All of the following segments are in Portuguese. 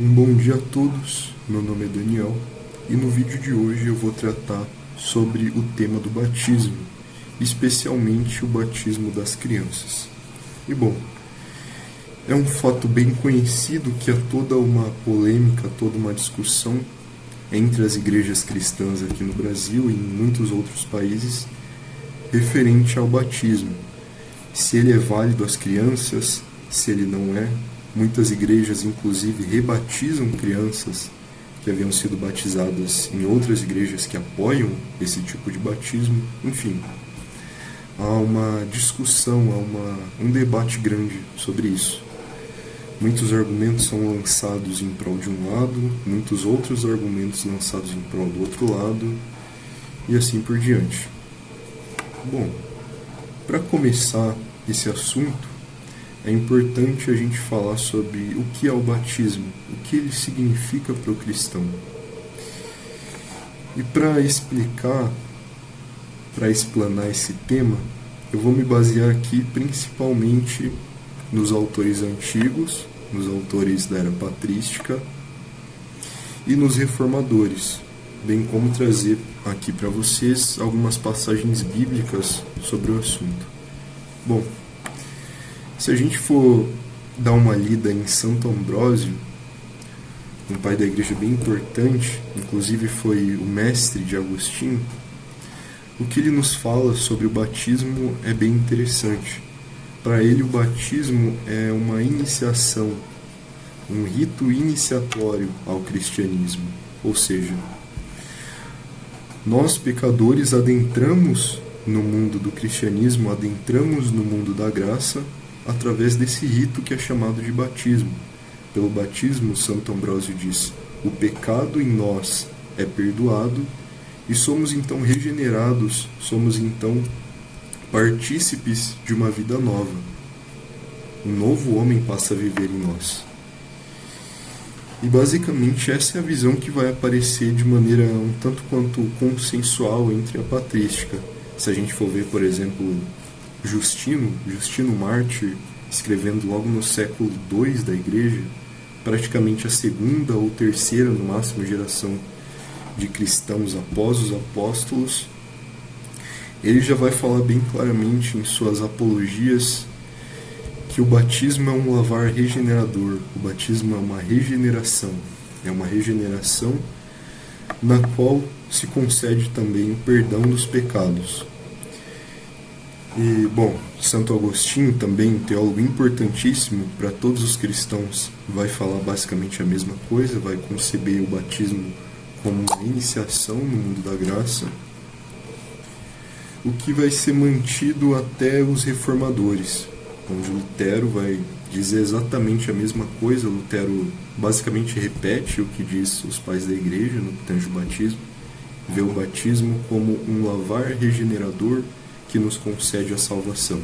Um bom dia a todos, meu nome é Daniel e no vídeo de hoje eu vou tratar sobre o tema do batismo, especialmente o batismo das crianças. E bom, é um fato bem conhecido que há toda uma polêmica, toda uma discussão entre as igrejas cristãs aqui no Brasil e em muitos outros países referente ao batismo. Se ele é válido às crianças, se ele não é. Muitas igrejas, inclusive, rebatizam crianças que haviam sido batizadas em outras igrejas que apoiam esse tipo de batismo. Enfim, há uma discussão, há um debate grande sobre isso. Muitos argumentos são lançados em prol de um lado, muitos outros argumentos lançados em prol do outro lado, e assim por diante. Bom, para começar esse assunto, é importante a gente falar sobre o que é o batismo, o que ele significa para o cristão. E para explicar, para explanar esse tema, eu vou me basear aqui principalmente nos autores antigos, nos autores da era patrística e nos reformadores, bem como trazer aqui para vocês algumas passagens bíblicas sobre o assunto. Bom, se a gente for dar uma lida em Santo Ambrósio, um pai da igreja bem importante, inclusive foi o mestre de Agostinho, o que ele nos fala sobre o batismo é bem interessante. Para ele, o batismo é uma iniciação, um rito iniciatório ao cristianismo. Ou seja, nós pecadores adentramos no mundo do cristianismo, adentramos no mundo da graça, através desse rito que é chamado de batismo. Pelo batismo, Santo Ambrósio diz, o pecado em nós é perdoado e somos então regenerados, somos então partícipes de uma vida nova. Um novo homem passa a viver em nós. E basicamente essa é a visão que vai aparecer de maneira um tanto quanto consensual entre a patrística. Se a gente for ver, por exemplo, Justino Mártir, escrevendo logo no século II da igreja, praticamente a segunda ou terceira, no máximo, geração de cristãos após os apóstolos, ele já vai falar bem claramente em suas apologias que o batismo é um lavar regenerador, o batismo é uma regeneração na qual se concede também o perdão dos pecados. E, bom, Santo Agostinho, também um teólogo importantíssimo para todos os cristãos, vai falar basicamente a mesma coisa, vai conceber o batismo como uma iniciação no mundo da graça, o que vai ser mantido até os reformadores, onde Lutero vai dizer exatamente a mesma coisa. Lutero basicamente repete o que diz os pais da igreja no que tange o batismo, vê o batismo como um lavar regenerador que nos concede a salvação.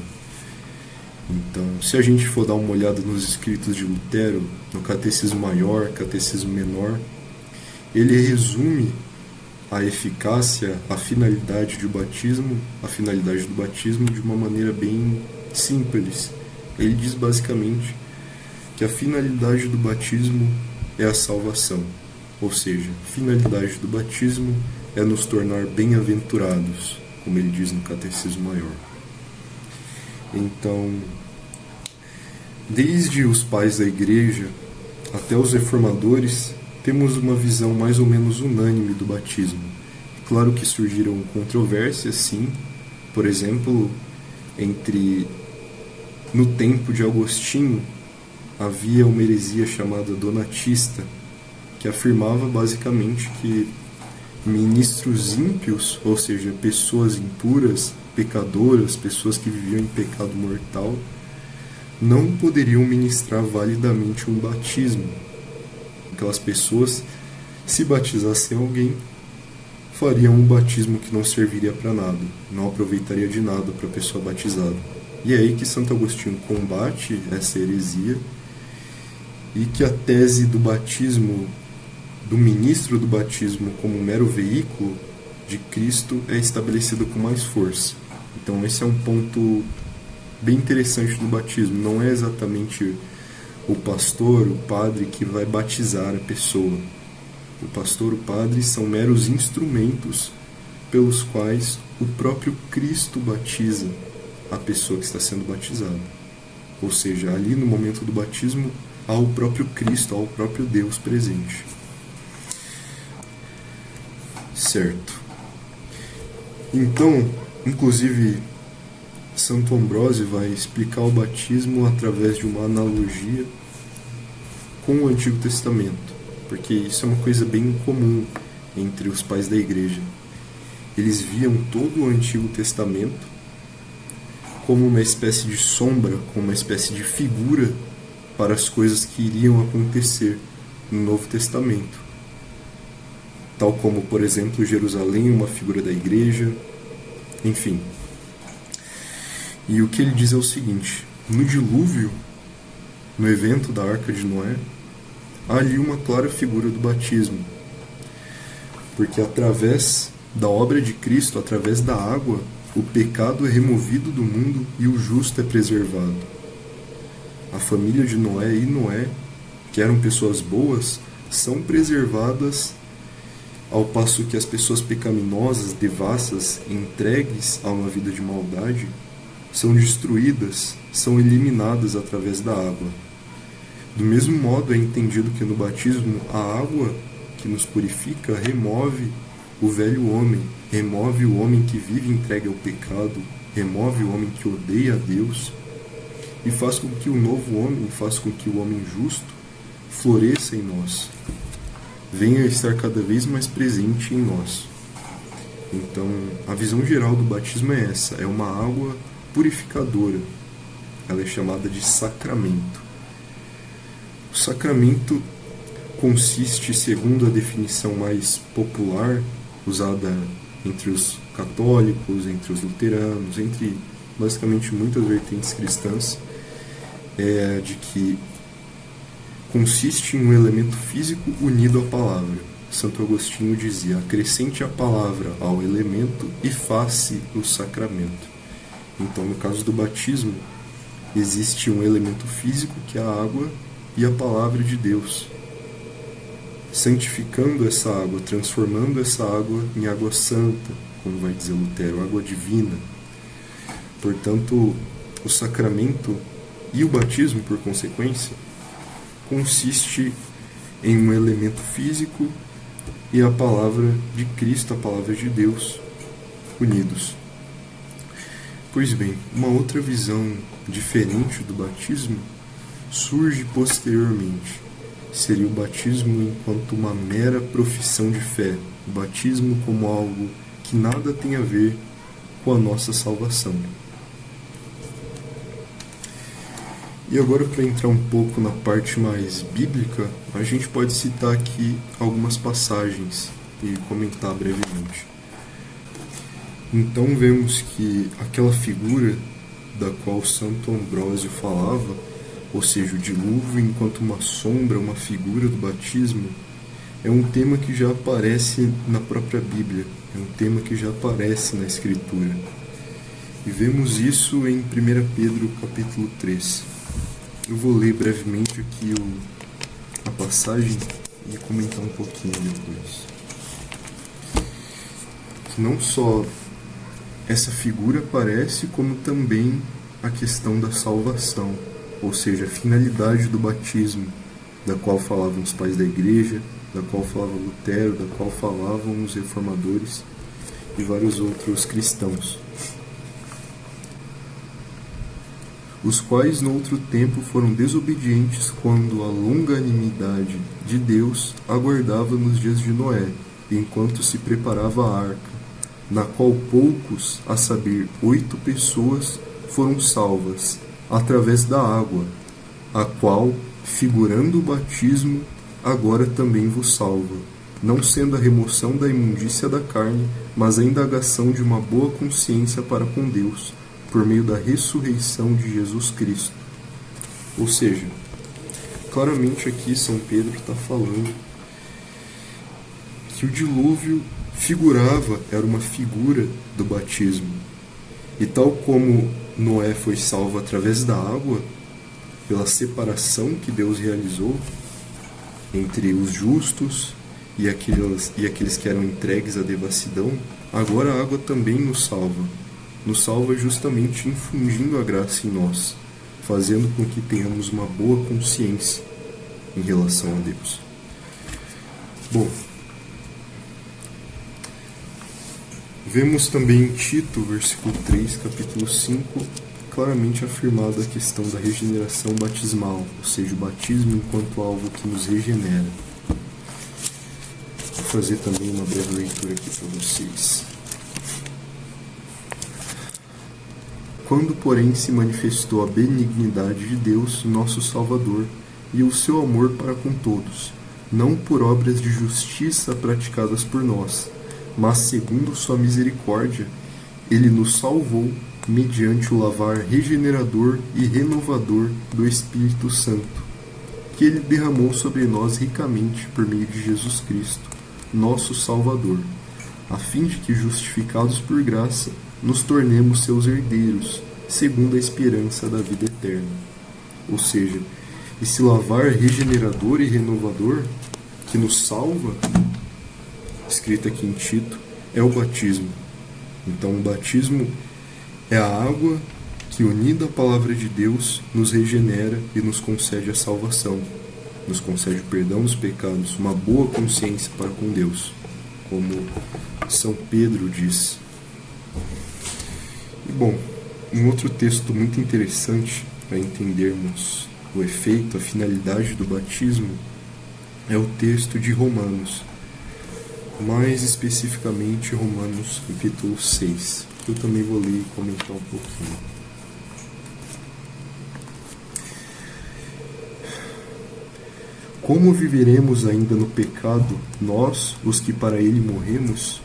Então, se a gente for dar uma olhada nos escritos de Lutero, no Catecismo Maior, Catecismo Menor, ele resume a eficácia, a finalidade do batismo de uma maneira bem simples. Ele diz basicamente que a finalidade do batismo é a salvação, ou seja, a finalidade do batismo é nos tornar bem-aventurados, como ele diz no Catecismo Maior. Então, desde os pais da igreja até os reformadores, temos uma visão mais ou menos unânime do batismo. Claro que surgiram controvérsias, sim. Por exemplo, no tempo de Agostinho, havia uma heresia chamada donatista, que afirmava basicamente que ministros ímpios, ou seja, pessoas impuras, pecadoras, pessoas que viviam em pecado mortal, não poderiam ministrar validamente um batismo. Aquelas pessoas, se batizassem alguém, fariam um batismo que não serviria para nada, não aproveitaria de nada para a pessoa batizada. E é aí que Santo Agostinho combate essa heresia e que a tese do batismo, do ministro do batismo como mero veículo de Cristo, é estabelecida com mais força. Então esse é um ponto bem interessante do batismo. Não é exatamente o pastor, o padre que vai batizar a pessoa. O pastor, o padre são meros instrumentos pelos quais o próprio Cristo batiza a pessoa que está sendo batizada. Ou seja, ali no momento do batismo, há o próprio Cristo, há o próprio Deus presente. Certo. Então, inclusive, Santo Ambrósio vai explicar o batismo através de uma analogia com o Antigo Testamento, porque isso é uma coisa bem comum entre os pais da igreja. Eles viam todo o Antigo Testamento como uma espécie de sombra, como uma espécie de figura para as coisas que iriam acontecer no Novo Testamento. Tal como, por exemplo, Jerusalém, uma figura da igreja, enfim. E o que ele diz é o seguinte: no dilúvio, no evento da Arca de Noé, há ali uma clara figura do batismo, porque através da obra de Cristo, através da água, o pecado é removido do mundo e o justo é preservado. A família de Noé e Noé, que eram pessoas boas, são preservadas, ao passo que as pessoas pecaminosas, devassas, entregues a uma vida de maldade, são destruídas, são eliminadas através da água. Do mesmo modo, é entendido que no batismo a água que nos purifica remove o velho homem, remove o homem que vive entregue ao pecado, remove o homem que odeia a Deus e faz com que o novo homem, faz com que o homem justo floresça em nós, venha a estar cada vez mais presente em nós. Então, a visão geral do batismo é essa: é uma água purificadora. Ela é chamada de sacramento. O sacramento consiste, segundo a definição mais popular, usada entre os católicos, entre os luteranos, entre basicamente muitas vertentes cristãs, é de que consiste em um elemento físico unido à palavra. Santo Agostinho dizia: acrescente a palavra ao elemento e faça o sacramento. Então, no caso do batismo, existe um elemento físico, que é a água, e a palavra de Deus, santificando essa água, transformando essa água em água santa, como vai dizer Lutero, água divina. Portanto, o sacramento e o batismo, por consequência, consiste em um elemento físico e a palavra de Cristo, a palavra de Deus, unidos. Pois bem, uma outra visão diferente do batismo surge posteriormente. Seria o batismo enquanto uma mera profissão de fé, o batismo como algo que nada tem a ver com a nossa salvação. E agora, para entrar um pouco na parte mais bíblica, a gente pode citar aqui algumas passagens e comentar brevemente. Então vemos que aquela figura da qual Santo Ambrósio falava, ou seja, o dilúvio enquanto uma sombra, uma figura do batismo, é um tema que já aparece na própria Bíblia, é um tema que já aparece na Escritura. E vemos isso em 1 Pedro capítulo 3. Eu vou ler brevemente aqui a passagem e comentar um pouquinho depois. Não só essa figura aparece, como também a questão da salvação, ou seja, a finalidade do batismo, da qual falavam os pais da igreja, da qual falava Lutero, da qual falavam os reformadores e vários outros cristãos, os quais no outro tempo foram desobedientes quando a longanimidade de Deus aguardava nos dias de Noé, enquanto se preparava a arca, na qual poucos, a saber, 8 pessoas, foram salvas, através da água, a qual, figurando o batismo, agora também vos salva, não sendo a remoção da imundícia da carne, mas a indagação de uma boa consciência para com Deus, por meio da ressurreição de Jesus Cristo. Ou seja, claramente aqui São Pedro está falando que o dilúvio figurava, era uma figura do batismo. E tal como Noé foi salvo através da água, pela separação que Deus realizou entre os justos e aqueles que eram entregues à devassidão, agora a água também nos salva. Nos salva justamente infundindo a graça em nós, fazendo com que tenhamos uma boa consciência em relação a Deus. Bom, vemos também em Tito, versículo 3, capítulo 5, claramente afirmada a questão da regeneração batismal, ou seja, o batismo enquanto algo que nos regenera. Vou fazer também uma breve leitura aqui para vocês. Quando, porém, se manifestou a benignidade de Deus, nosso Salvador, e o seu amor para com todos, não por obras de justiça praticadas por nós, mas segundo sua misericórdia, ele nos salvou mediante o lavar regenerador e renovador do Espírito Santo, que ele derramou sobre nós ricamente por meio de Jesus Cristo, nosso Salvador, a fim de que, justificados por graça, nos tornemos seus herdeiros, segundo a esperança da vida eterna. Ou seja, esse lavar regenerador e renovador que nos salva, escrito aqui em Tito, é o batismo. Então, o batismo é a água que, unida à palavra de Deus, nos regenera e nos concede a salvação, nos concede o perdão dos pecados, uma boa consciência para com Deus, como São Pedro diz. E bom, um outro texto muito interessante para entendermos o efeito, a finalidade do batismo, é o texto de Romanos, mais especificamente Romanos capítulo 6, que eu também vou ler e comentar um pouquinho. Como viveremos ainda no pecado, nós, os que para ele morremos?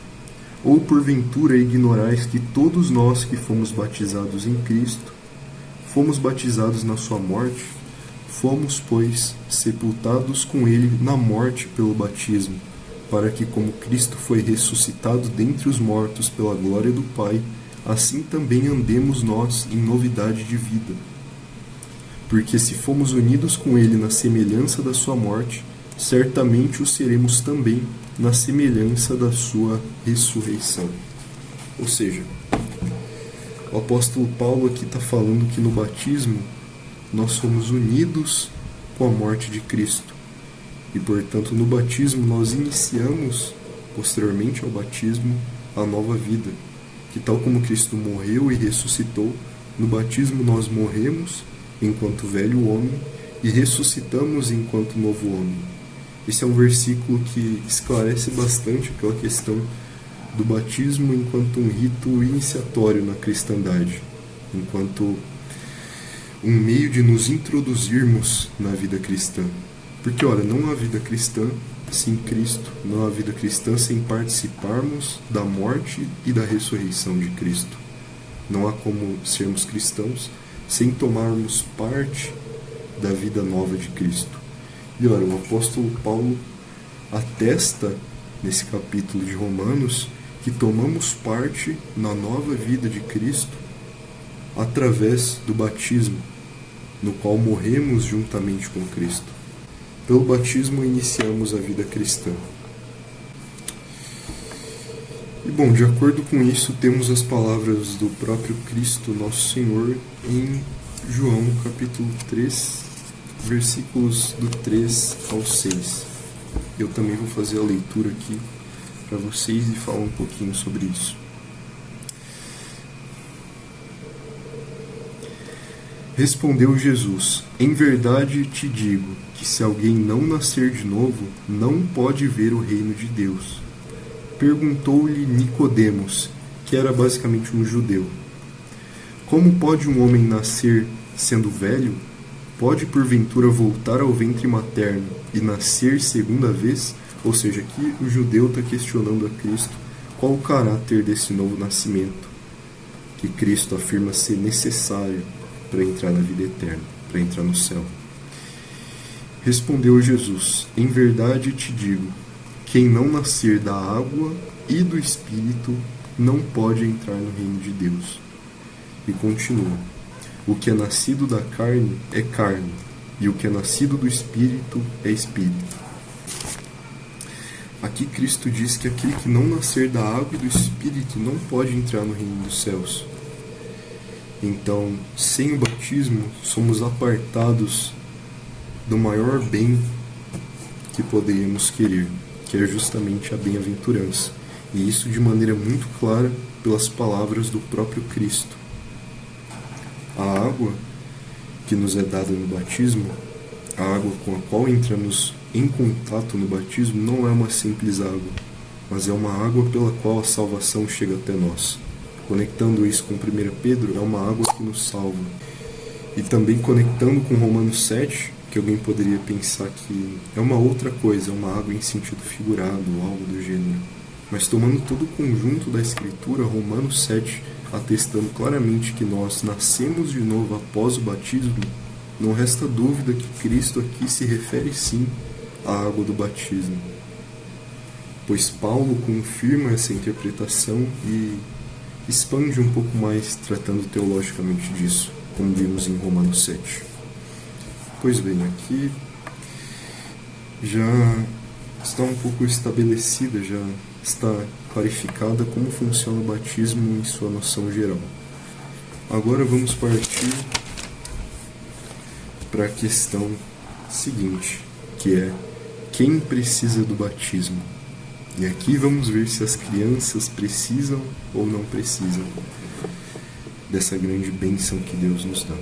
Ou porventura ignorais que todos nós que fomos batizados em Cristo, fomos batizados na sua morte? Fomos, pois, sepultados com ele na morte pelo batismo, para que, como Cristo foi ressuscitado dentre os mortos pela glória do Pai, assim também andemos nós em novidade de vida. Porque se fomos unidos com ele na semelhança da sua morte, certamente o seremos também na semelhança da sua ressurreição. Ou seja, o apóstolo Paulo aqui está falando que no batismo nós somos unidos com a morte de Cristo. E, portanto, no batismo nós iniciamos, posteriormente ao batismo, a nova vida. Que tal como Cristo morreu e ressuscitou, no batismo nós morremos enquanto velho homem e ressuscitamos enquanto novo homem. Esse é um versículo que esclarece bastante aquela questão do batismo enquanto um rito iniciatório na cristandade, enquanto um meio de nos introduzirmos na vida cristã. Porque, olha, não há vida cristã sem Cristo, não há vida cristã sem participarmos da morte e da ressurreição de Cristo. Não há como sermos cristãos sem tomarmos parte da vida nova de Cristo. E olha, o apóstolo Paulo atesta nesse capítulo de Romanos que tomamos parte na nova vida de Cristo através do batismo, no qual morremos juntamente com Cristo. Pelo batismo iniciamos a vida cristã. E bom, de acordo com isso, temos as palavras do próprio Cristo, nosso Senhor, em João capítulo 3, versículos do 3 ao 6. Eu também vou fazer a leitura aqui para vocês e falar um pouquinho sobre isso. Respondeu Jesus: Em verdade te digo que se alguém não nascer de novo, não pode ver o reino de Deus. Perguntou-lhe Nicodemos, que era basicamente um judeu: Como pode um homem nascer sendo velho? Pode porventura voltar ao ventre materno e nascer segunda vez? Ou seja, aqui o judeu está questionando a Cristo qual o caráter desse novo nascimento, que Cristo afirma ser necessário para entrar na vida eterna, para entrar no céu. Respondeu Jesus: Em verdade te digo, quem não nascer da água e do Espírito não pode entrar no reino de Deus. E continua: O que é nascido da carne é carne, e o que é nascido do Espírito é Espírito. Aqui Cristo diz que aquele que não nascer da água e do Espírito não pode entrar no reino dos céus. Então, sem o batismo, somos apartados do maior bem que poderíamos querer, que é justamente a bem-aventurança. E isso de maneira muito clara pelas palavras do próprio Cristo. A água que nos é dada no batismo, a água com a qual entramos em contato no batismo, não é uma simples água, mas é uma água pela qual a salvação chega até nós. Conectando isso com 1 Pedro, é uma água que nos salva. E também conectando com Romanos 7, que alguém poderia pensar que é uma outra coisa, é uma água em sentido figurado, ou algo do gênero. Mas tomando todo o conjunto da Escritura, Romanos 7, atestando claramente que nós nascemos de novo após o batismo, não resta dúvida que Cristo aqui se refere sim à água do batismo. Pois Paulo confirma essa interpretação e expande um pouco mais tratando teologicamente disso, como vimos em Romanos 7. Pois bem, aqui já está um pouco estabelecida, já está clarificada como funciona o batismo em sua noção geral. Agora vamos partir para a questão seguinte, que é: quem precisa do batismo? E aqui vamos ver se as crianças precisam ou não precisam dessa grande bênção que Deus nos dá.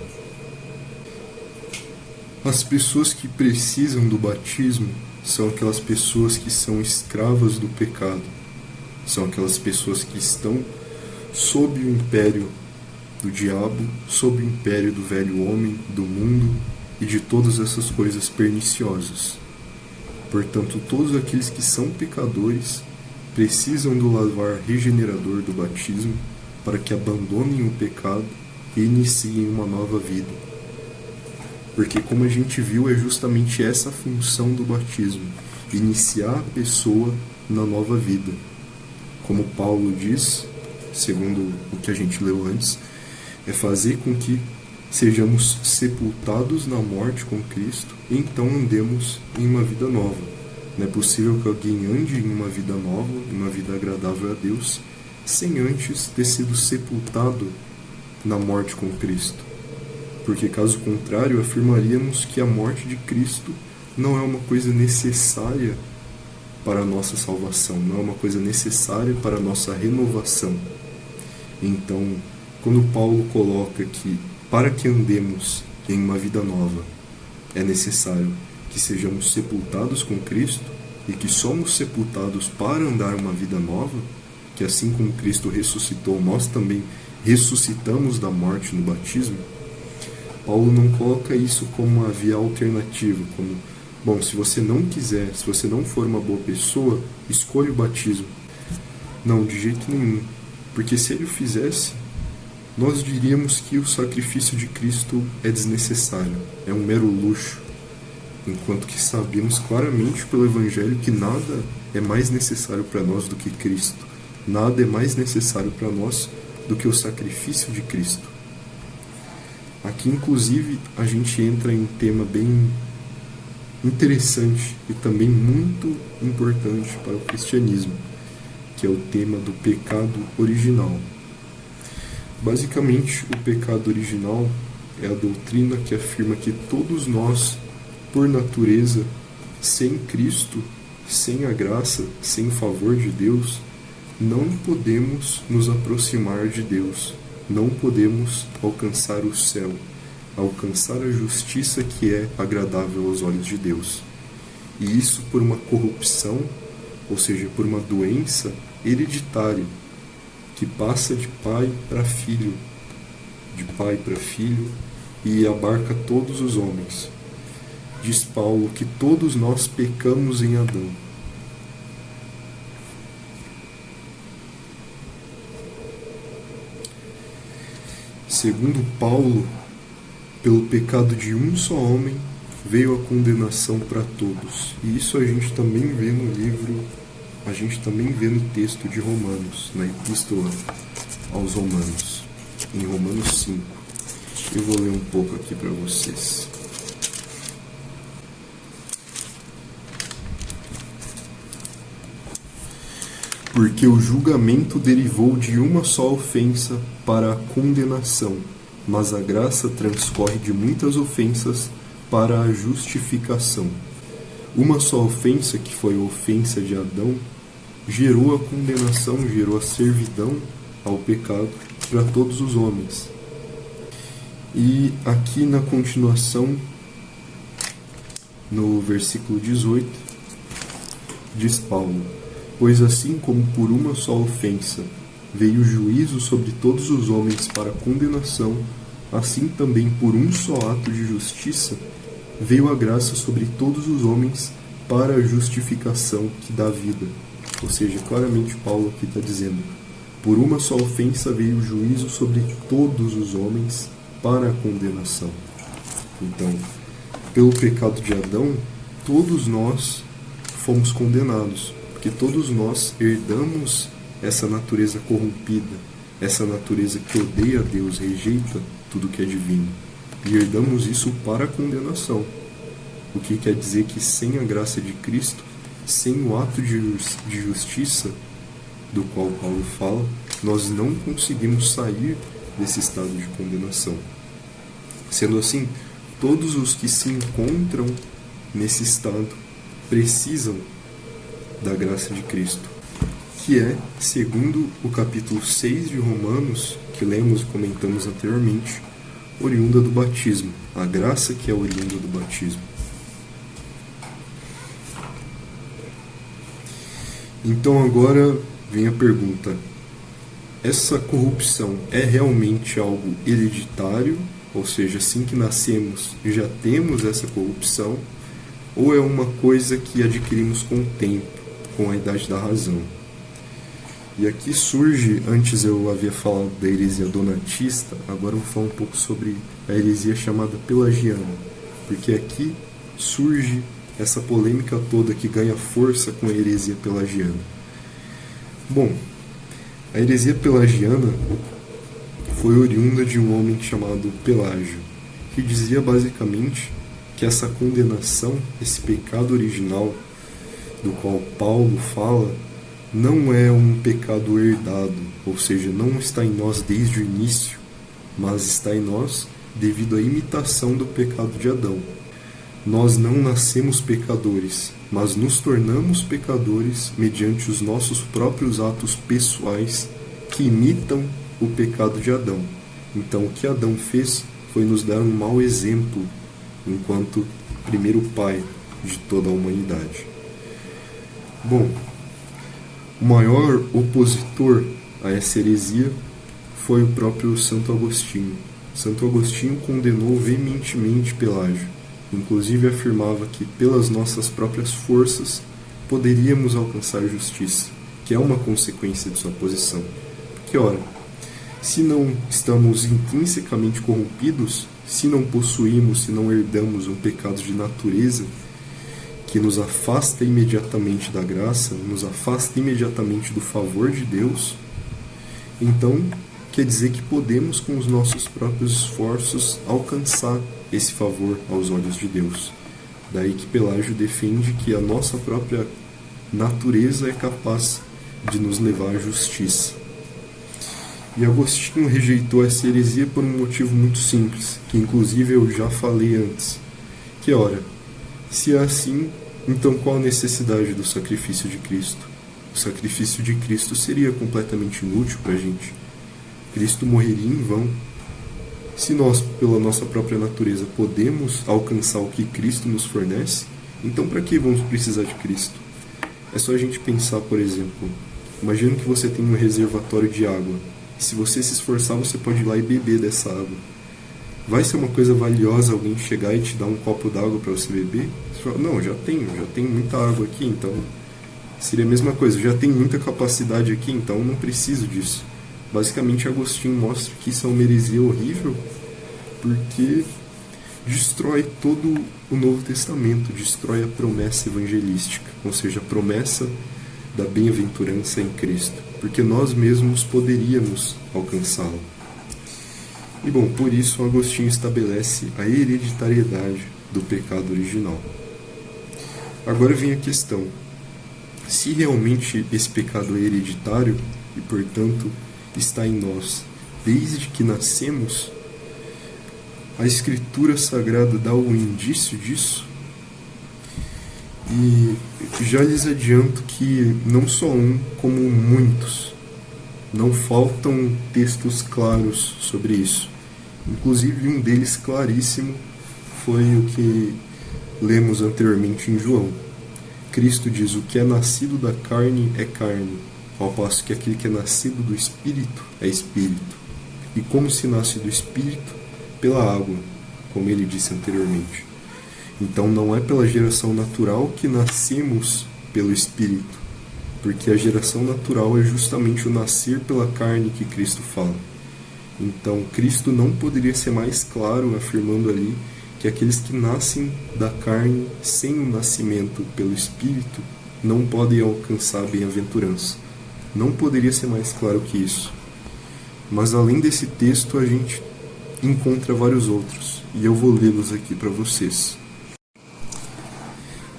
As pessoas que precisam do batismo são aquelas pessoas que são escravas do pecado. São aquelas pessoas que estão sob o império do diabo, sob o império do velho homem, do mundo e de todas essas coisas perniciosas. Portanto, todos aqueles que são pecadores precisam do lavar regenerador do batismo para que abandonem o pecado e iniciem uma nova vida. Porque, como a gente viu, é justamente essa a função do batismo: iniciar a pessoa na nova vida. Como Paulo diz, segundo o que a gente leu antes, é fazer com que sejamos sepultados na morte com Cristo e então andemos em uma vida nova. Não é possível que alguém ande em uma vida nova, em uma vida agradável a Deus, sem antes ter sido sepultado na morte com Cristo. Porque, caso contrário, afirmaríamos que a morte de Cristo não é uma coisa necessária para a nossa salvação, não é uma coisa necessária para a nossa renovação. Então, quando Paulo coloca que para que andemos em uma vida nova, é necessário que sejamos sepultados com Cristo e que somos sepultados para andar uma vida nova, que assim como Cristo ressuscitou, nós também ressuscitamos da morte no batismo. Paulo não coloca isso como uma via alternativa, como, bom, se você não quiser, se você não for uma boa pessoa, escolha o batismo. Não, de jeito nenhum, porque se ele o fizesse, nós diríamos que o sacrifício de Cristo é desnecessário, é um mero luxo, enquanto que sabemos claramente pelo Evangelho que nada é mais necessário para nós do que Cristo, nada é mais necessário para nós do que o sacrifício de Cristo. Aqui, inclusive, a gente entra em um tema bem interessante e também muito importante para o cristianismo, que é o tema do pecado original. Basicamente, o pecado original é a doutrina que afirma que todos nós, por natureza, sem Cristo, sem a graça, sem o favor de Deus, não podemos nos aproximar de Deus, não podemos alcançar o céu, alcançar a justiça que é agradável aos olhos de Deus. E isso por uma corrupção, ou seja, por uma doença hereditária, que passa de pai para filho, e abarca todos os homens. Diz Paulo que todos nós pecamos em Adão. Segundo Paulo, pelo pecado de um só homem, veio a condenação para todos. E isso a gente também vê no livro, a gente também vê no texto de Romanos, na Epístola aos Romanos, em Romanos 5. Eu vou ler um pouco aqui para vocês. Porque o julgamento derivou de uma só ofensa para a condenação, mas a graça transcorre de muitas ofensas para a justificação. Uma só ofensa, que foi a ofensa de Adão, gerou a condenação, gerou a servidão ao pecado para todos os homens. E aqui na continuação, no versículo 18, diz Paulo: pois assim como por uma só ofensa veio o juízo sobre todos os homens para condenação, assim também por um só ato de justiça veio a graça sobre todos os homens para a justificação que dá vida. Ou seja, claramente Paulo aqui está dizendo: por uma só ofensa veio o juízo sobre todos os homens para a condenação. Então, pelo pecado de Adão, todos nós fomos condenados, porque todos nós herdamos essa natureza corrompida, essa natureza que odeia a Deus, rejeita tudo que é divino, e herdamos isso para a condenação. O que quer dizer que sem a graça de Cristo, sem o ato de justiça do qual Paulo fala, nós não conseguimos sair desse estado de condenação. Sendo assim, todos os que se encontram nesse estado precisam da graça de Cristo, que é, segundo o capítulo 6 de Romanos, que lemos e comentamos anteriormente, oriunda do batismo, a graça que é oriunda do batismo. Então agora vem a pergunta: essa corrupção é realmente algo hereditário, ou seja, assim que nascemos já temos essa corrupção, ou é uma coisa que adquirimos com o tempo, com a idade da razão? E aqui surge, antes eu havia falado da heresia donatista, agora eu vou falar um pouco sobre a heresia chamada pelagiana, porque aqui surge essa polêmica toda que ganha força com a heresia pelagiana. Bom, a heresia pelagiana foi oriunda de um homem chamado Pelágio, que dizia basicamente que essa condenação, esse pecado original do qual Paulo fala, não é um pecado herdado, ou seja, não está em nós desde o início, mas está em nós devido à imitação do pecado de Adão. Nós não nascemos pecadores, mas nos tornamos pecadores mediante os nossos próprios atos pessoais que imitam o pecado de Adão. Então, o que Adão fez foi nos dar um mau exemplo enquanto primeiro pai de toda a humanidade. Bom, o maior opositor a essa heresia foi o próprio Santo Agostinho. Santo Agostinho condenou veementemente Pelágio. Inclusive afirmava que pelas nossas próprias forças poderíamos alcançar justiça, que é uma consequência de sua posição. Porque, ora, se não estamos intrinsecamente corrompidos, se não possuímos, se não herdamos um pecado de natureza que nos afasta imediatamente da graça, nos afasta imediatamente do favor de Deus, então quer dizer que podemos, com os nossos próprios esforços, alcançar esse favor aos olhos de Deus. Daí que Pelágio defende que a nossa própria natureza é capaz de nos levar à justiça. E Agostinho rejeitou essa heresia por um motivo muito simples, que inclusive eu já falei antes, que ora, se é assim, então qual a necessidade do sacrifício de Cristo? O sacrifício de Cristo seria completamente inútil para a gente. Cristo morreria em vão. Se nós, pela nossa própria natureza, podemos alcançar o que Cristo nos fornece, então para que vamos precisar de Cristo? É só a gente pensar, por exemplo, imagina que você tem um reservatório de água, e se você se esforçar, você pode ir lá e beber dessa água. Vai ser uma coisa valiosa alguém chegar e te dar um copo d'água para você beber? Você fala, não, já tenho muita água aqui, então seria a mesma coisa, já tenho muita capacidade aqui, então não preciso disso. Basicamente, Agostinho mostra que isso é uma heresia horrível, porque destrói todo o Novo Testamento, destrói a promessa evangelística, ou seja, a promessa da bem-aventurança em Cristo, porque nós mesmos poderíamos alcançá-la. E bom, por isso Agostinho estabelece a hereditariedade do pecado original. Agora vem a questão: se realmente esse pecado é hereditário e, portanto, está em nós desde que nascemos, a Escritura Sagrada dá o indício disso? E já lhes adianto que não só um, como muitos. Não faltam textos claros sobre isso. Inclusive, um deles claríssimo foi o que lemos anteriormente em João. Cristo diz: o que é nascido da carne é carne, ao passo que aquele que é nascido do Espírito é Espírito. E como se nasce do Espírito? Pela água, como ele disse anteriormente. Então não é pela geração natural que nascemos pelo Espírito, porque a geração natural é justamente o nascer pela carne que Cristo fala. Então Cristo não poderia ser mais claro afirmando ali que aqueles que nascem da carne sem o nascimento pelo Espírito não podem alcançar a bem-aventurança. Não poderia ser mais claro que isso. Mas além desse texto a gente encontra vários outros, e eu vou lê-los aqui para vocês.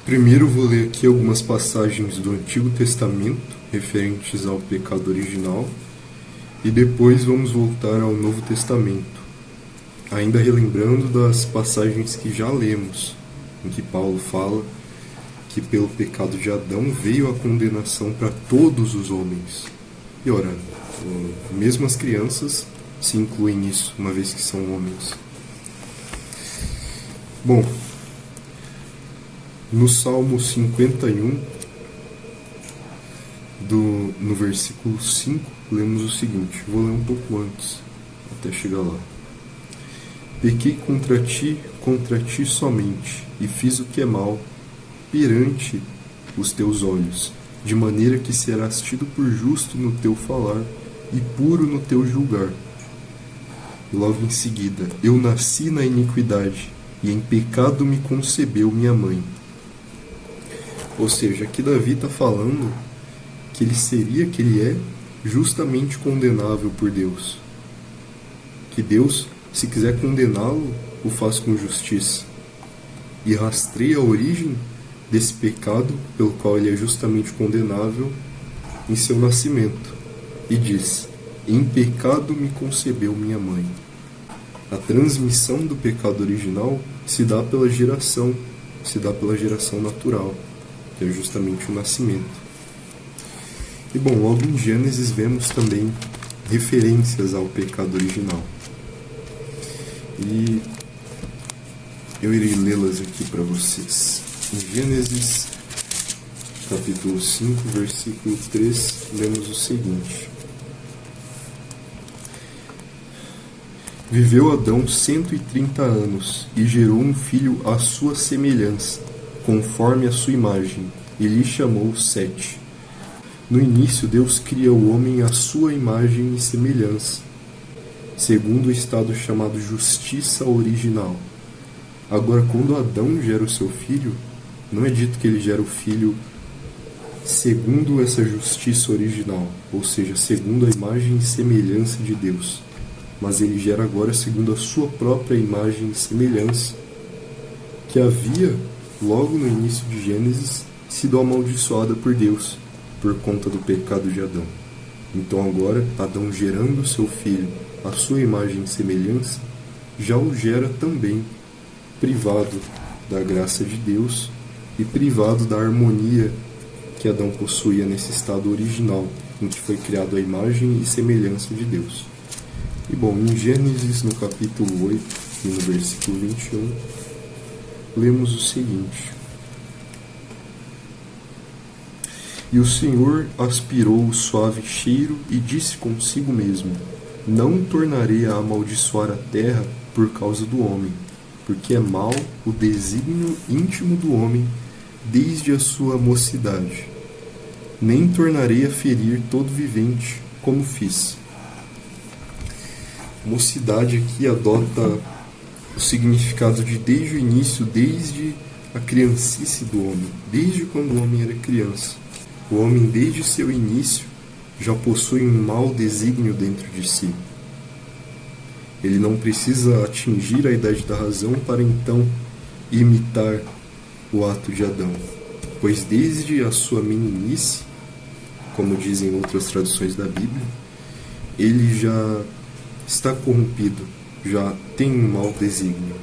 Primeiro vou ler aqui algumas passagens do Antigo Testamento referentes ao pecado original, e depois vamos voltar ao Novo Testamento, ainda relembrando das passagens que já lemos, em que Paulo fala que pelo pecado de Adão veio a condenação para todos os homens. E ora, mesmo as crianças se incluem nisso, uma vez que são homens. Bom, no Salmo 51, no versículo 5, lemos o seguinte. Vou ler um pouco antes, até chegar lá. Pequei contra ti somente, e fiz o que é mal perante os teus olhos, de maneira que serás tido por justo no teu falar e puro no teu julgar. Logo em seguida, eu nasci na iniquidade, e em pecado me concebeu minha mãe. Ou seja, aqui Davi está falando que ele é justamente condenável por Deus. Que Deus, se quiser condená-lo, o faz com justiça. E rastreia a origem desse pecado, pelo qual ele é justamente condenável, em seu nascimento. E diz: em pecado me concebeu minha mãe. A transmissão do pecado original se dá pela geração natural, que é justamente o nascimento. E bom, logo em Gênesis vemos também referências ao pecado original. E eu irei lê-las aqui para vocês. Em Gênesis, capítulo 5, versículo 3, lemos o seguinte. Viveu Adão 130 anos e gerou um filho à sua semelhança, conforme a sua imagem, e lhe chamou Sete. No início, Deus cria o homem à sua imagem e semelhança, segundo o estado chamado justiça original. Agora, quando Adão gera o seu filho, não é dito que ele gera o filho segundo essa justiça original, ou seja, segundo a imagem e semelhança de Deus, mas ele gera agora segundo a sua própria imagem e semelhança, que havia, logo no início de Gênesis, sido amaldiçoada por Deus, por conta do pecado de Adão. Então agora, Adão gerando seu filho à sua imagem e semelhança, já o gera também privado da graça de Deus e privado da harmonia que Adão possuía nesse estado original, em que foi criado a imagem e semelhança de Deus. E bom, em Gênesis, no capítulo 8 e no versículo 21, lemos o seguinte. E o Senhor aspirou o suave cheiro e disse consigo mesmo: não tornarei a amaldiçoar a terra por causa do homem, porque é mau o desígnio íntimo do homem desde a sua mocidade. Nem tornarei a ferir todo vivente, como fiz. Mocidade aqui adota o significado de desde o início, desde a criancice do homem, desde quando o homem era criança. O homem, desde seu início, já possui um mau desígnio dentro de si. Ele não precisa atingir a idade da razão para então imitar o ato de Adão, pois desde a sua meninice, como dizem outras traduções da Bíblia, ele já está corrompido, já tem um mau desígnio.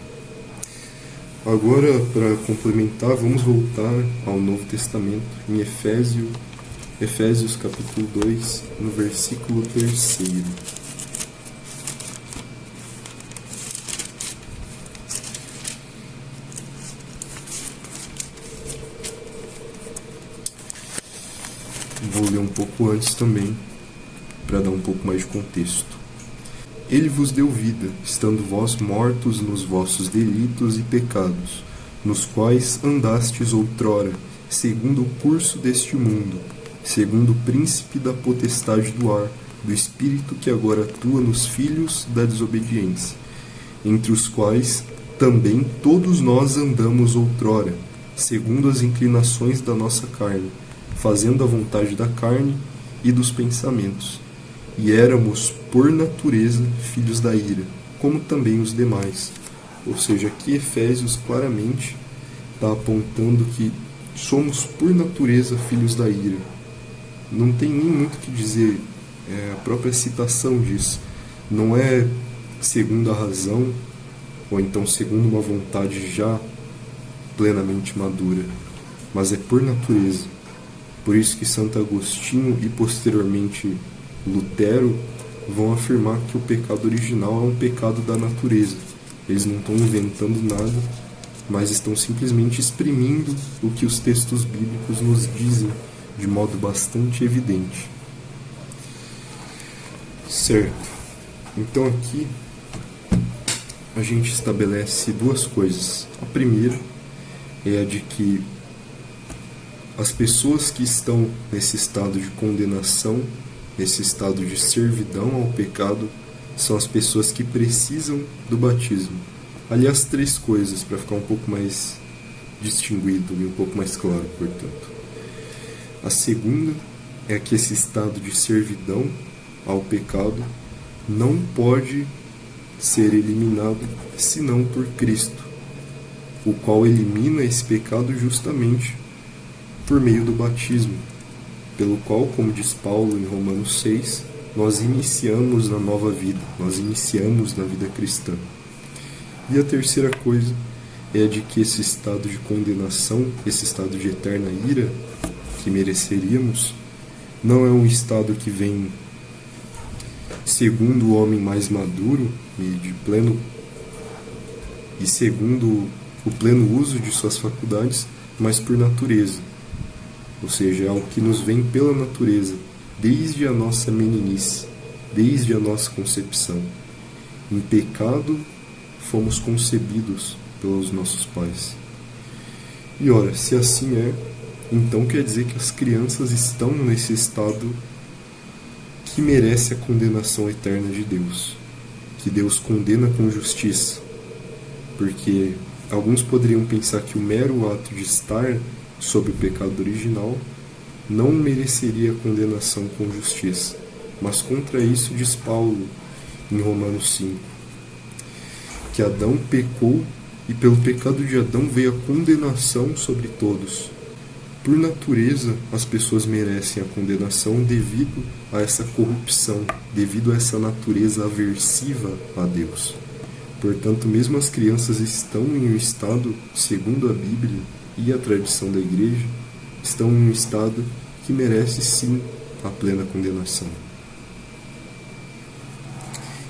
Agora, para complementar, vamos voltar ao Novo Testamento, em Efésios capítulo 2, no versículo 3. Vou ler um pouco antes também, para dar um pouco mais de contexto. Ele vos deu vida, estando vós mortos nos vossos delitos e pecados, nos quais andastes outrora, segundo o curso deste mundo, segundo o príncipe da potestade do ar, do espírito que agora atua nos filhos da desobediência, entre os quais também todos nós andamos outrora, segundo as inclinações da nossa carne, fazendo a vontade da carne e dos pensamentos. E éramos, por natureza, filhos da ira, como também os demais. Ou seja, aqui Efésios claramente está apontando que somos, por natureza, filhos da ira. Não tem nem muito o que dizer, a própria citação diz. Não é segundo a razão, ou então segundo uma vontade já plenamente madura, mas é por natureza. Por isso que Santo Agostinho e posteriormente Lutero vão afirmar que o pecado original é um pecado da natureza. Eles não estão inventando nada, mas estão simplesmente exprimindo o que os textos bíblicos nos dizem de modo bastante evidente. Certo. Então aqui a gente estabelece duas coisas. A primeira é a de que as pessoas que estão nesse estado de condenação, nesse estado de servidão ao pecado, são as pessoas que precisam do batismo. Aliás, três coisas, para ficar um pouco mais distinguido e um pouco mais claro, portanto. A segunda é que esse estado de servidão ao pecado não pode ser eliminado senão por Cristo, o qual elimina esse pecado justamente por meio do batismo, pelo qual, como diz Paulo em Romanos 6, nós iniciamos na nova vida, nós iniciamos na vida cristã. E a terceira coisa é a de que esse estado de condenação, esse estado de eterna ira que mereceríamos, não é um estado que vem segundo o homem mais maduro e segundo o pleno uso de suas faculdades, mas por natureza. Ou seja, é algo que nos vem pela natureza, desde a nossa meninice, desde a nossa concepção. Em pecado, fomos concebidos pelos nossos pais. E ora, se assim é, então quer dizer que as crianças estão nesse estado que merece a condenação eterna de Deus, que Deus condena com justiça, porque alguns poderiam pensar que o mero ato de estar sob o pecado original não mereceria condenação com justiça, mas contra isso diz Paulo em Romanos 5, que Adão pecou e pelo pecado de Adão veio a condenação sobre todos. Por natureza, as pessoas merecem a condenação devido a essa corrupção, devido a essa natureza aversiva a Deus. Portanto, mesmo as crianças estão em um estado, segundo a Bíblia e a tradição da Igreja, estão em um estado que merece sim a plena condenação.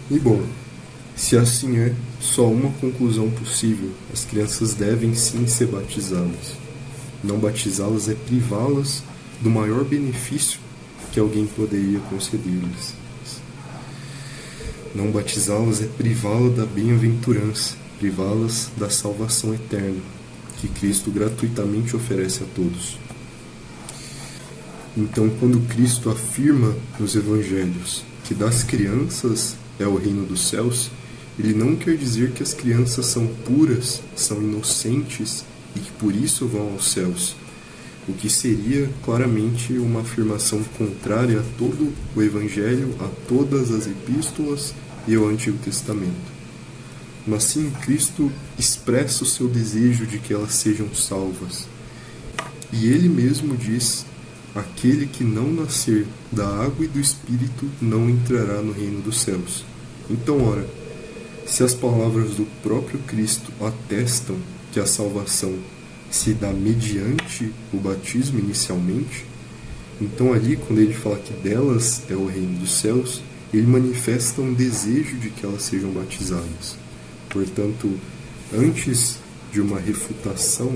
E bom, se assim é, só uma conclusão possível: as crianças devem sim ser batizadas. Não batizá-las é privá-las do maior benefício que alguém poderia conceder-lhes. Não batizá-las é privá-las da bem-aventurança, privá-las da salvação eterna, que Cristo gratuitamente oferece a todos. Então, quando Cristo afirma nos Evangelhos que das crianças é o reino dos céus, ele não quer dizer que as crianças são puras, são inocentes e que por isso vão aos céus, o que seria claramente uma afirmação contrária a todo o Evangelho, a todas as epístolas e o Antigo Testamento. Mas sim, Cristo expressa o seu desejo de que elas sejam salvas. E ele mesmo diz: aquele que não nascer da água e do Espírito não entrará no reino dos céus. Então, ora, se as palavras do próprio Cristo atestam que a salvação se dá mediante o batismo inicialmente, então ali, quando ele fala que delas é o reino dos céus, ele manifesta um desejo de que elas sejam batizadas. Portanto, antes de uma refutação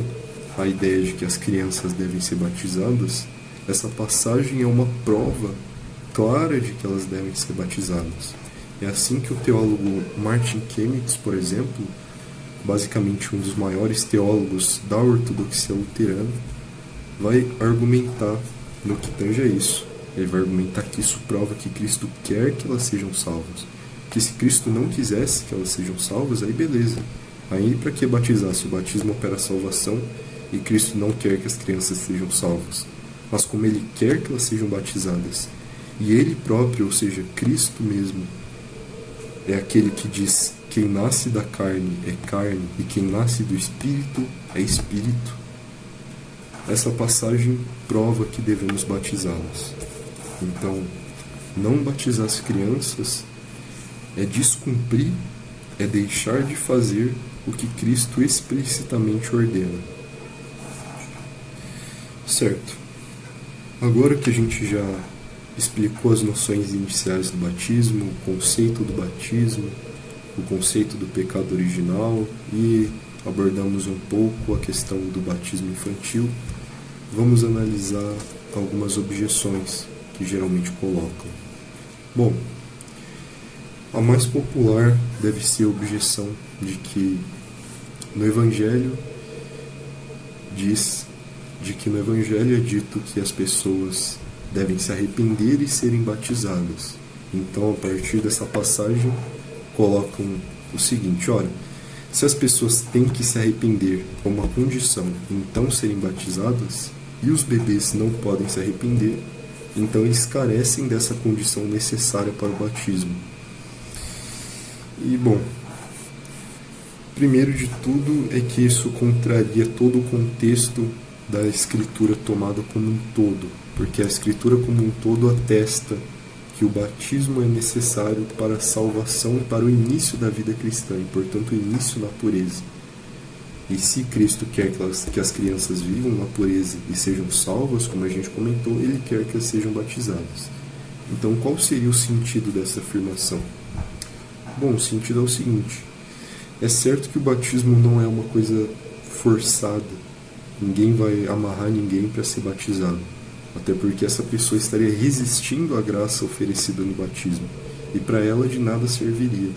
à ideia de que as crianças devem ser batizadas, essa passagem é uma prova clara de que elas devem ser batizadas. É assim que o teólogo Martin Chemnitz, por exemplo, basicamente um dos maiores teólogos da ortodoxia luterana, vai argumentar no que tange a isso. Ele vai argumentar que isso prova que Cristo quer que elas sejam salvas. Que se Cristo não quisesse que elas sejam salvas, aí beleza. Aí para que batizar se o batismo opera a salvação e Cristo não quer que as crianças sejam salvas? Mas como ele quer que elas sejam batizadas, e ele próprio, ou seja, Cristo mesmo, é aquele que diz: quem nasce da carne é carne, e quem nasce do Espírito é Espírito. Essa passagem prova que devemos batizá-las. Então, não batizar as crianças é descumprir, é deixar de fazer o que Cristo explicitamente ordena. Certo. Agora que a gente já explicou as noções iniciais do batismo, o conceito do batismo, o conceito do pecado original e abordamos um pouco a questão do batismo infantil, vamos analisar algumas objeções que geralmente colocam. Bom, a mais popular deve ser a objeção de que no Evangelho é dito que as pessoas devem se arrepender e serem batizadas. Então, a partir dessa passagem, colocam o seguinte: olha, se as pessoas têm que se arrepender como uma condição, então serem batizadas, e os bebês não podem se arrepender, então eles carecem dessa condição necessária para o batismo. E, bom, primeiro de tudo é que isso contraria todo o contexto da Escritura tomada como um todo, porque a Escritura como um todo atesta que o batismo é necessário para a salvação e para o início da vida cristã, e, portanto, o início na pureza. E se Cristo quer que as crianças vivam na pureza e sejam salvas, como a gente comentou, Ele quer que elas sejam batizadas. Então, qual seria o sentido dessa afirmação? Bom, o sentido é o seguinte: é certo que o batismo não é uma coisa forçada, ninguém vai amarrar ninguém para ser batizado, até porque essa pessoa estaria resistindo à graça oferecida no batismo, e para ela de nada serviria.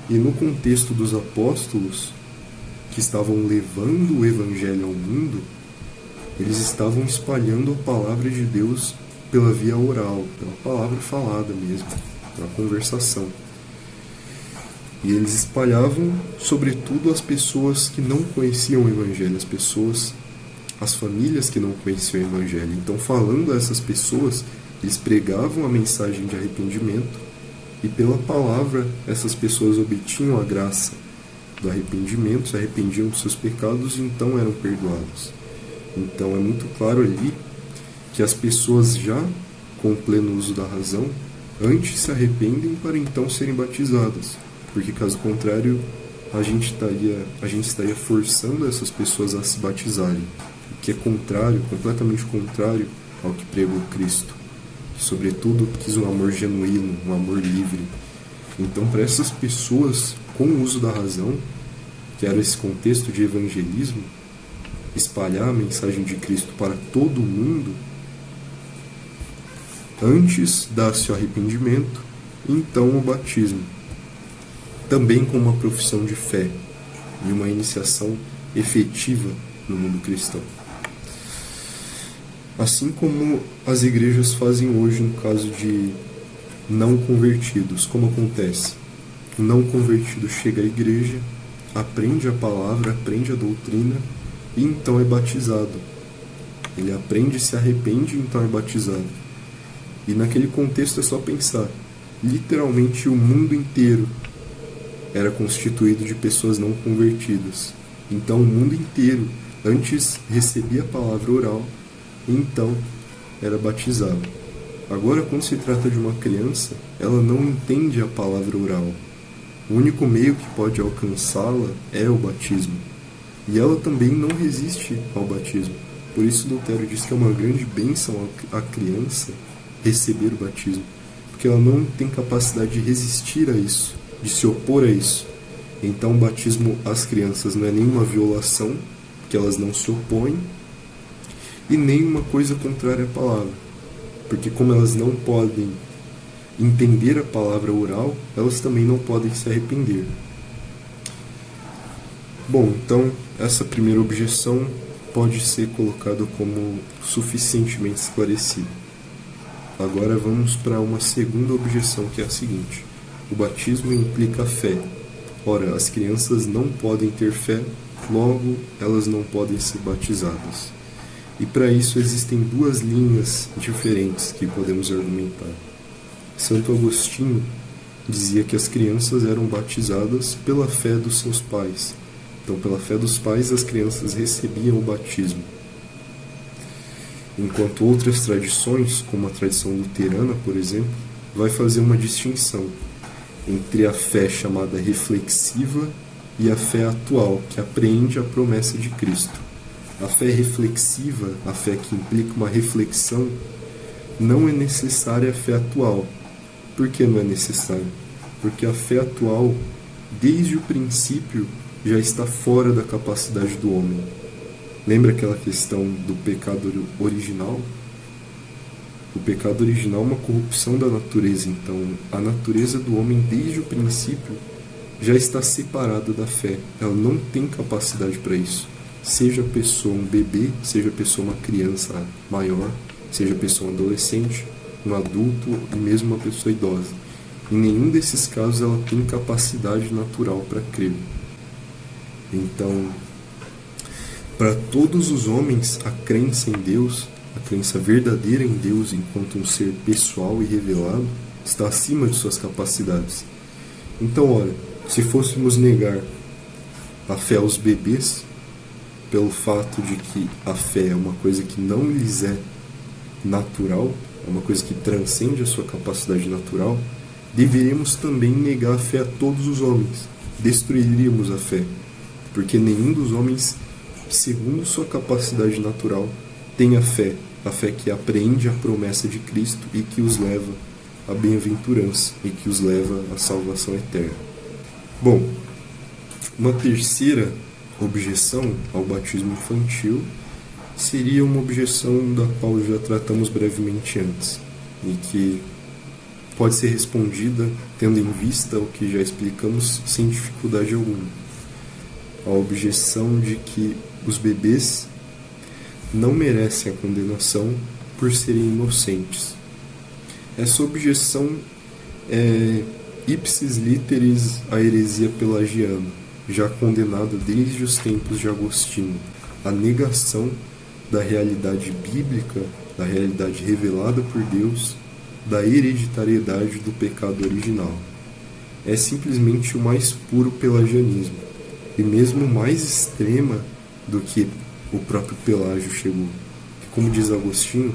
E no contexto dos apóstolos, que estavam levando o Evangelho ao mundo, eles estavam espalhando a palavra de Deus pela via oral, pela palavra falada mesmo, pela conversação. E eles espalhavam, sobretudo, as pessoas que não conheciam o Evangelho, as famílias que não conheciam o Evangelho. Então, falando a essas pessoas, eles pregavam a mensagem de arrependimento, e pela palavra essas pessoas obtinham a graça do arrependimento, se arrependiam dos seus pecados e então eram perdoados. Então, é muito claro ali que as pessoas já, com o pleno uso da razão, antes se arrependem para então serem batizadas. Porque, caso contrário, a gente estaria forçando essas pessoas a se batizarem, o que é contrário, completamente contrário ao que pregou Cristo, que, sobretudo, quis um amor genuíno, um amor livre. Então, para essas pessoas, com o uso da razão, que era esse contexto de evangelismo, espalhar a mensagem de Cristo para todo o mundo, antes dá-se o arrependimento, então o batismo, também com uma profissão de fé e uma iniciação efetiva no mundo cristão. Assim como as igrejas fazem hoje no caso de não convertidos. Como acontece? O não convertido chega à igreja, aprende a palavra, aprende a doutrina e então é batizado. Ele aprende, se arrepende e então é batizado. E naquele contexto é só pensar: literalmente o mundo inteiro era constituído de pessoas não convertidas. Então o mundo inteiro antes recebia a palavra oral e então era batizado. Agora, quando se trata de uma criança, ela não entende a palavra oral. O único meio que pode alcançá-la é o batismo. E ela também não resiste ao batismo. Por isso Lutero diz que é uma grande bênção a criança receber o batismo, porque ela não tem capacidade de resistir a isso, de se opor a isso. Então o batismo às crianças não é nenhuma violação, porque elas não se opõem, e nem uma coisa contrária à palavra, porque como elas não podem entender a palavra oral, elas também não podem se arrepender. Bom, então essa primeira objeção pode ser colocada como suficientemente esclarecida. Agora vamos para uma segunda objeção, que é a seguinte: o batismo implica fé. Ora, as crianças não podem ter fé, logo elas não podem ser batizadas. E para isso existem duas linhas diferentes que podemos argumentar. Santo Agostinho dizia que as crianças eram batizadas pela fé dos seus pais. Então, pela fé dos pais, as crianças recebiam o batismo. Enquanto outras tradições, como a tradição luterana, por exemplo, vai fazer uma distinção entre a fé chamada reflexiva e a fé atual, que apreende a promessa de Cristo. A fé reflexiva, a fé que implica uma reflexão, não é necessária a fé atual. Por que não é necessária? Porque a fé atual, desde o princípio, já está fora da capacidade do homem. Lembra aquela questão do pecado original? O pecado original é uma corrupção da natureza. Então, a natureza do homem, desde o princípio, já está separada da fé. Ela não tem capacidade para isso. Seja a pessoa um bebê, seja a pessoa uma criança maior, seja a pessoa um adolescente, um adulto e mesmo uma pessoa idosa. Em nenhum desses casos ela tem capacidade natural para crer. Então, para todos os homens, a crença em Deus, a crença verdadeira em Deus enquanto um ser pessoal e revelado, está acima de suas capacidades. Então, olha, se fôssemos negar a fé aos bebês, pelo fato de que a fé é uma coisa que não lhes é natural, é uma coisa que transcende a sua capacidade natural, deveríamos também negar a fé a todos os homens. Destruiríamos a fé, porque nenhum dos homens, segundo sua capacidade natural, tem a fé que apreende a promessa de Cristo e que os leva à bem-aventurança e que os leva à salvação eterna. Bom, uma terceira objeção ao batismo infantil seria uma objeção da qual já tratamos brevemente antes e que pode ser respondida tendo em vista o que já explicamos sem dificuldade alguma. A objeção de que os bebês não merecem a condenação por serem inocentes. Essa objeção é ipsis literis a heresia pelagiana, já condenada desde os tempos de Agostinho, a negação da realidade bíblica, da realidade revelada por Deus, da hereditariedade do pecado original. É simplesmente o mais puro pelagianismo, e mesmo mais extrema do que o próprio Pelágio chegou. Como diz Agostinho,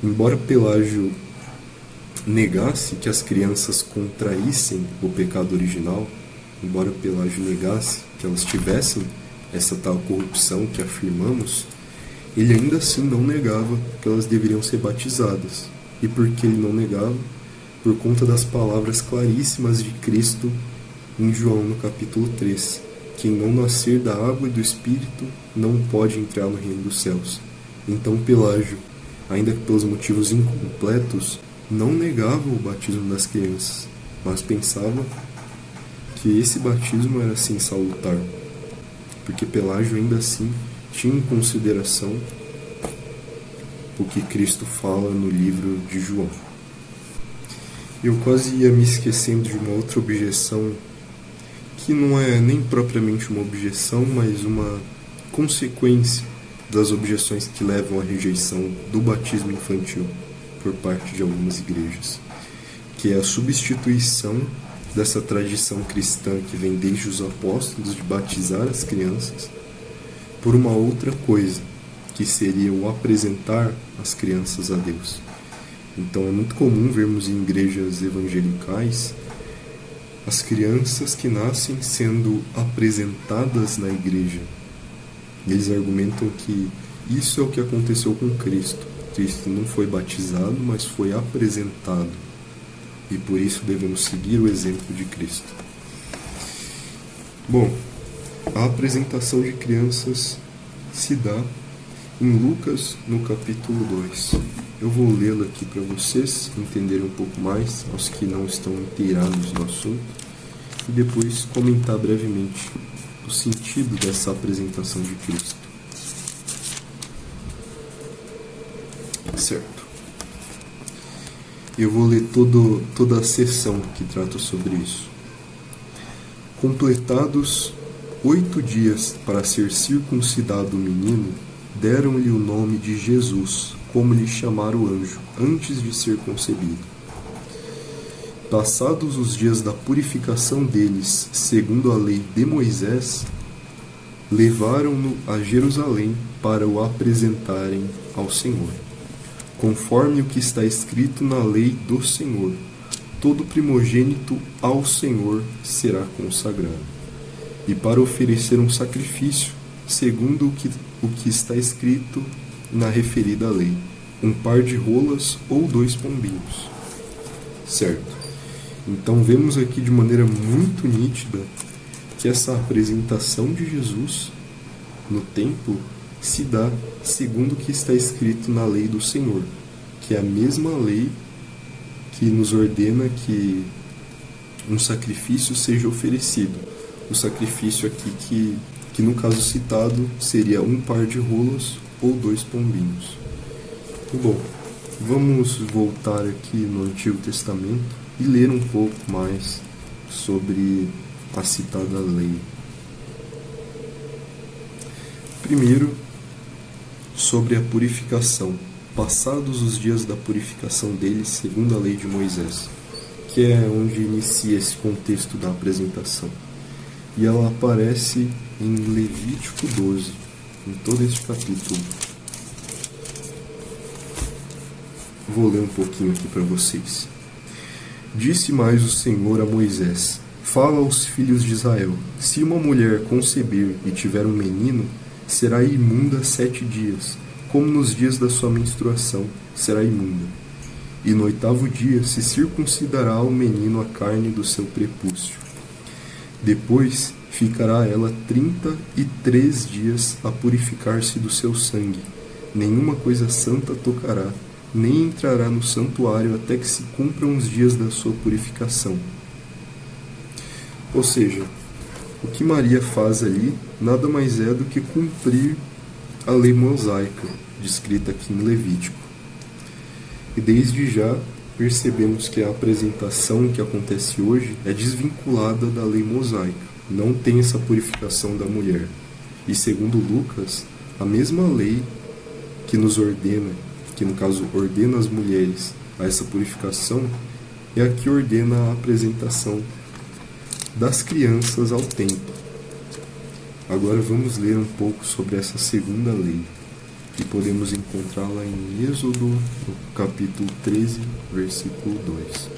embora Pelágio negasse que as crianças contraíssem o pecado original, embora Pelágio negasse que elas tivessem essa tal corrupção que afirmamos, ele ainda assim não negava que elas deveriam ser batizadas. E por que ele não negava? Por conta das palavras claríssimas de Cristo em João no capítulo 3. Quem não nascer da água e do Espírito não pode entrar no reino dos céus. Então Pelágio, ainda que pelos motivos incompletos, não negava o batismo das crianças, mas pensava que esse batismo era assim salutar, porque Pelágio ainda assim tinha em consideração o que Cristo fala no livro de João. Eu quase ia me esquecendo de uma outra objeção que não é nem propriamente uma objeção, mas uma consequência das objeções que levam à rejeição do batismo infantil por parte de algumas igrejas, que é a substituição dessa tradição cristã que vem desde os apóstolos de batizar as crianças por uma outra coisa, que seria o apresentar as crianças a Deus. Então é muito comum vermos em igrejas evangelicais as crianças que nascem sendo apresentadas na igreja. Eles argumentam que isso é o que aconteceu com Cristo. Cristo não foi batizado, mas foi apresentado. E por isso devemos seguir o exemplo de Cristo. Bom, a apresentação de crianças se dá em Lucas, no capítulo 2. Eu vou lê-lo aqui para vocês entenderem um pouco mais, aos que não estão inteirados no assunto, e depois comentar brevemente o sentido dessa apresentação de Cristo. Certo. Eu vou ler toda a seção que trata sobre isso. Completados 8 dias para ser circuncidado o menino, deram-lhe o nome de Jesus, como lhe chamara o anjo, antes de ser concebido. Passados os dias da purificação deles, segundo a lei de Moisés, levaram-no a Jerusalém para o apresentarem ao Senhor. Conforme o que está escrito na lei do Senhor, todo primogênito ao Senhor será consagrado. E para oferecer um sacrifício, segundo o que está escrito na referida lei, um par de rolas ou 2 pombinhos. Certo. Então vemos aqui de maneira muito nítida que essa apresentação de Jesus no templo se dá segundo o que está escrito na lei do Senhor, que é a mesma lei que nos ordena que um sacrifício seja oferecido. O sacrifício aqui que no caso citado seria um par de rolas ou 2 pombinhos. Bom, vamos voltar aqui no Antigo Testamento e ler um pouco mais sobre a citada lei. Primeiro, sobre a purificação. Passados os dias da purificação deles, segundo a lei de Moisés, que é onde inicia esse contexto da apresentação. E ela aparece em Levítico 12, em todo este capítulo. Vou ler um pouquinho aqui para vocês. Disse mais o Senhor a Moisés: Fala aos filhos de Israel: se uma mulher conceber e tiver um menino, será imunda 7 dias, como nos dias da sua menstruação, será imunda. E no 8º dia se circuncidará ao menino a carne do seu prepúcio. Depois ficará ela 33 dias a purificar-se do seu sangue. Nenhuma coisa santa tocará, nem entrará no santuário até que se cumpram os dias da sua purificação. Ou seja, o que Maria faz ali nada mais é do que cumprir a lei mosaica, descrita aqui em Levítico. E desde já percebemos que a apresentação que acontece hoje é desvinculada da lei mosaica, não tem essa purificação da mulher. E segundo Lucas, a mesma lei que nos ordena, que no caso ordena as mulheres a essa purificação, é a que ordena a apresentação das crianças ao templo. Agora vamos ler um pouco sobre essa segunda lei, que podemos encontrá-la em Êxodo, no capítulo 13, versículo 2.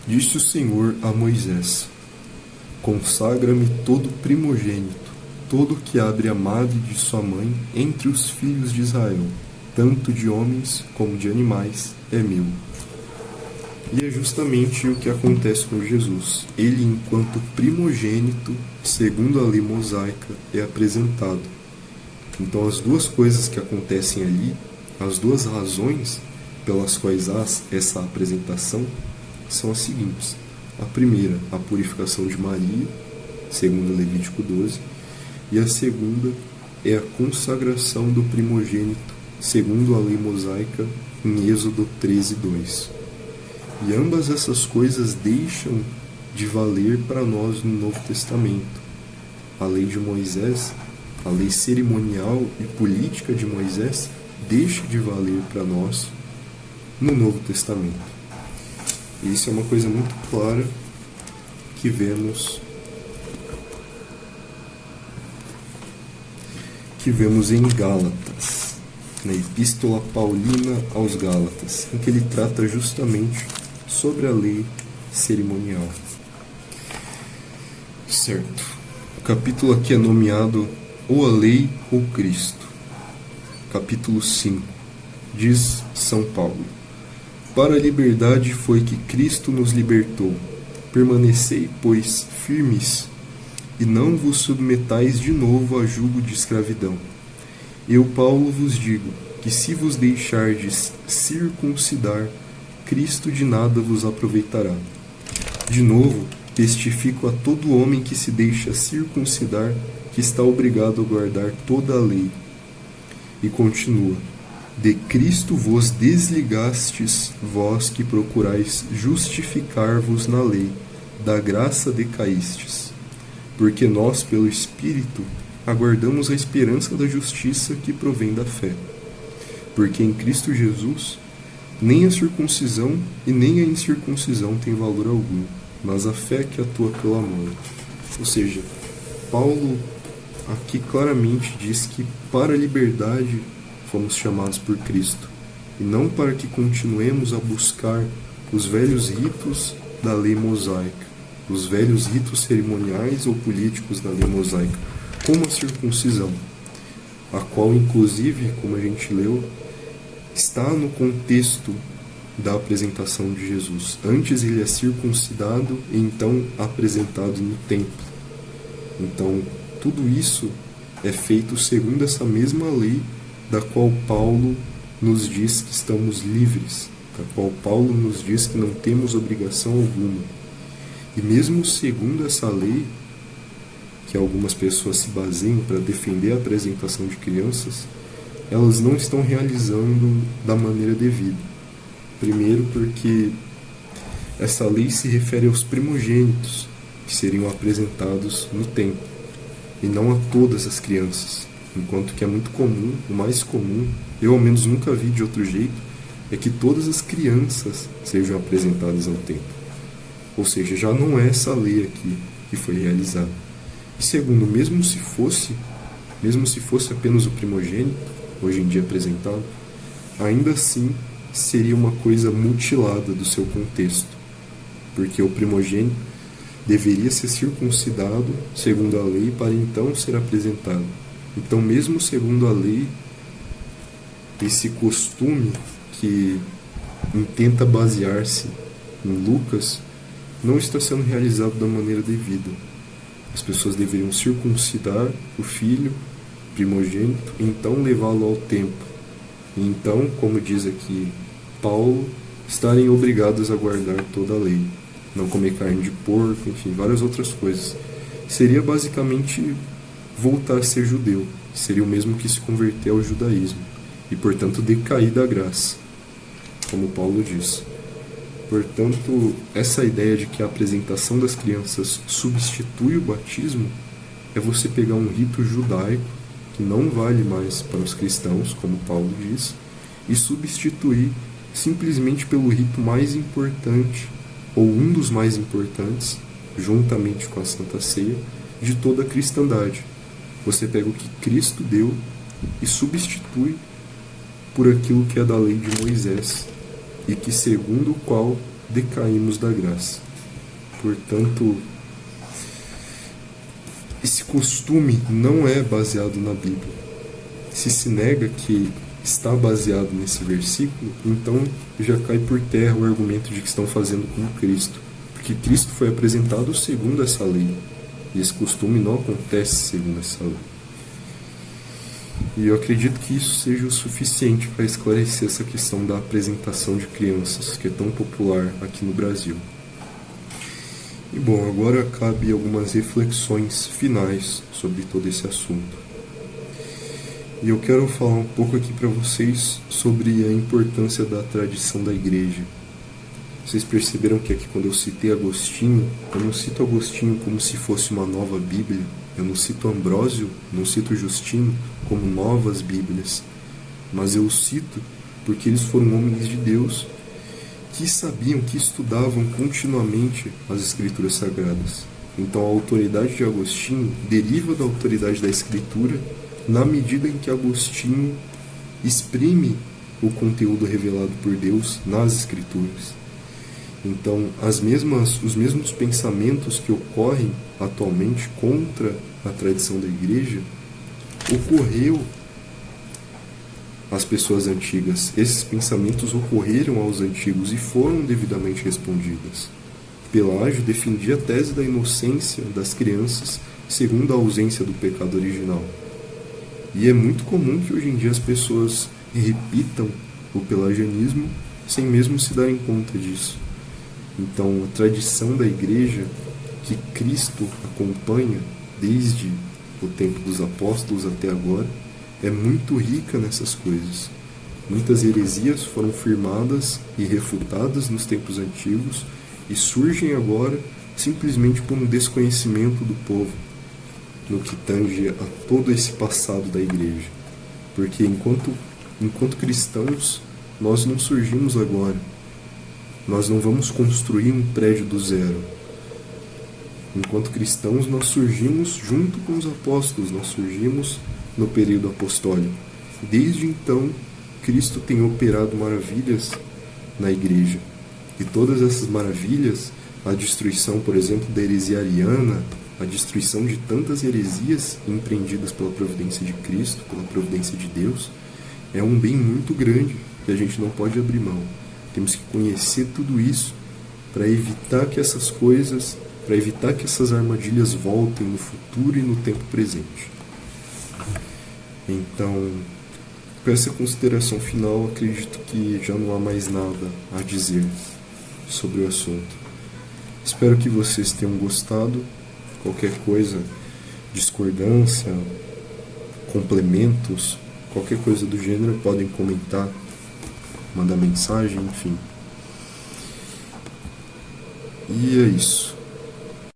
Disse o Senhor a Moisés: Consagra-me todo primogênito, todo que abre a madre de sua mãe entre os filhos de Israel, tanto de homens como de animais, é meu. E é justamente o que acontece com Jesus. Ele, enquanto primogênito, segundo a lei mosaica, é apresentado. Então, as duas coisas que acontecem ali, as duas razões pelas quais há essa apresentação, são as seguintes. A primeira, a purificação de Maria, segundo Levítico 12, e a segunda é a consagração do primogênito, segundo a lei mosaica, em Êxodo 13, 2. E ambas essas coisas deixam de valer para nós no Novo Testamento. A lei de Moisés, a lei cerimonial e política de Moisés, deixe de valer para nós no Novo Testamento. E isso é uma coisa muito clara que vemos em Gálatas, na Epístola Paulina aos Gálatas, em que ele trata justamente sobre a lei cerimonial. Certo. O capítulo aqui é nomeado ou a lei ou Cristo. Capítulo 5. Diz São Paulo: para a liberdade foi que Cristo nos libertou. Permanecei, pois, firmes, e não vos submetais de novo a jugo de escravidão. Eu, Paulo, vos digo que se vos deixardes circuncidar, Cristo de nada vos aproveitará. De novo, testifico a todo homem que se deixa circuncidar que está obrigado a guardar toda a lei. E continua: de Cristo vos desligastes, vós que procurais justificar-vos na lei, da graça decaístes. Porque nós, pelo Espírito, aguardamos a esperança da justiça que provém da fé. Porque em Cristo Jesus, nem a circuncisão e nem a incircuncisão tem valor algum, mas a fé que atua pelo amor. Ou seja, Paulo aqui claramente diz que para a liberdade fomos chamados por Cristo, e não para que continuemos a buscar os velhos ritos da lei mosaica, os velhos ritos cerimoniais ou políticos da lei mosaica, como a circuncisão, a qual inclusive, como a gente leu, está no contexto da apresentação de Jesus. Antes ele é circuncidado e então apresentado no templo. Então, tudo isso é feito segundo essa mesma lei da qual Paulo nos diz que estamos livres, da qual Paulo nos diz que não temos obrigação alguma. E mesmo segundo essa lei, que algumas pessoas se baseiam para defender a apresentação de crianças, elas não estão realizando da maneira devida. Primeiro porque essa lei se refere aos primogênitos que seriam apresentados no templo, e não a todas as crianças. Enquanto que é muito comum, o mais comum, eu ao menos nunca vi de outro jeito, é que todas as crianças sejam apresentadas ao templo. Ou seja, já não é essa lei aqui que foi realizada. E segundo, mesmo se fosse apenas o primogênito, hoje em dia apresentado, ainda assim seria uma coisa mutilada do seu contexto, porque o primogênito deveria ser circuncidado segundo a lei para então ser apresentado. Então, mesmo segundo a lei, esse costume que intenta basear-se em Lucas não está sendo realizado da maneira devida. As pessoas deveriam circuncidar o filho primogênito e então levá-lo ao templo. E então, como diz aqui Paulo, estarem obrigados a guardar toda a lei, não comer carne de porco, enfim, várias outras coisas. Seria basicamente voltar a ser judeu, seria o mesmo que se converter ao judaísmo, e portanto decair da graça, como Paulo diz. Portanto, essa ideia de que a apresentação das crianças substitui o batismo é você pegar um rito judaico, que não vale mais para os cristãos, como Paulo diz, e substituir simplesmente pelo rito mais importante, ou um dos mais importantes, juntamente com a Santa Ceia, de toda a cristandade. Você pega o que Cristo deu e substitui por aquilo que é da lei de Moisés, e que segundo o qual decaímos da graça. Portanto, esse costume não é baseado na Bíblia. Se nega que está baseado nesse versículo, então já cai por terra o argumento de que estão fazendo como Cristo, porque Cristo foi apresentado segundo essa lei, e esse costume não acontece segundo essa lei. E eu acredito que isso seja o suficiente para esclarecer essa questão da apresentação de crianças, que é tão popular aqui no Brasil. E bom, agora cabe algumas reflexões finais sobre todo esse assunto. E eu quero falar um pouco aqui para vocês sobre a importância da tradição da igreja. Vocês perceberam que aqui quando eu citei Agostinho, eu não cito Agostinho como se fosse uma nova Bíblia, eu não cito Ambrósio, não cito Justino como novas Bíblias, mas eu os cito porque eles foram homens de Deus que sabiam, que estudavam continuamente as Escrituras Sagradas. Então a autoridade de Agostinho deriva da autoridade da Escritura na medida em que Agostinho exprime o conteúdo revelado por Deus nas Escrituras. Então os mesmos pensamentos que ocorrem atualmente contra a tradição da Igreja ocorreu às pessoas antigas. Esses pensamentos ocorreram aos antigos e foram devidamente respondidos. Pelágio defendia a tese da inocência das crianças segundo a ausência do pecado original. E é muito comum que hoje em dia as pessoas repitam o pelagianismo sem mesmo se darem conta disso. Então, a tradição da Igreja, que Cristo acompanha desde o tempo dos apóstolos até agora, é muito rica nessas coisas. Muitas heresias foram firmadas e refutadas nos tempos antigos e surgem agora simplesmente por um desconhecimento do povo no que tange a todo esse passado da Igreja. Porque enquanto cristãos, nós não surgimos agora. Nós não vamos construir um prédio do zero. Enquanto cristãos, nós surgimos junto com os apóstolos, nós surgimos no período apostólico. Desde então, Cristo tem operado maravilhas na Igreja. E todas essas maravilhas, a destruição, por exemplo, da heresia ariana, a destruição de tantas heresias empreendidas pela providência de Cristo, pela providência de Deus, é um bem muito grande que a gente não pode abrir mão. Temos que conhecer tudo isso para evitar que essas coisas, para evitar que essas armadilhas voltem no futuro e no tempo presente. Então, com essa consideração final, acredito que já não há mais nada a dizer sobre o assunto. Espero que vocês tenham gostado. Qualquer coisa, discordância, complementos, qualquer coisa do gênero, podem comentar, mandar mensagem, enfim. E é isso.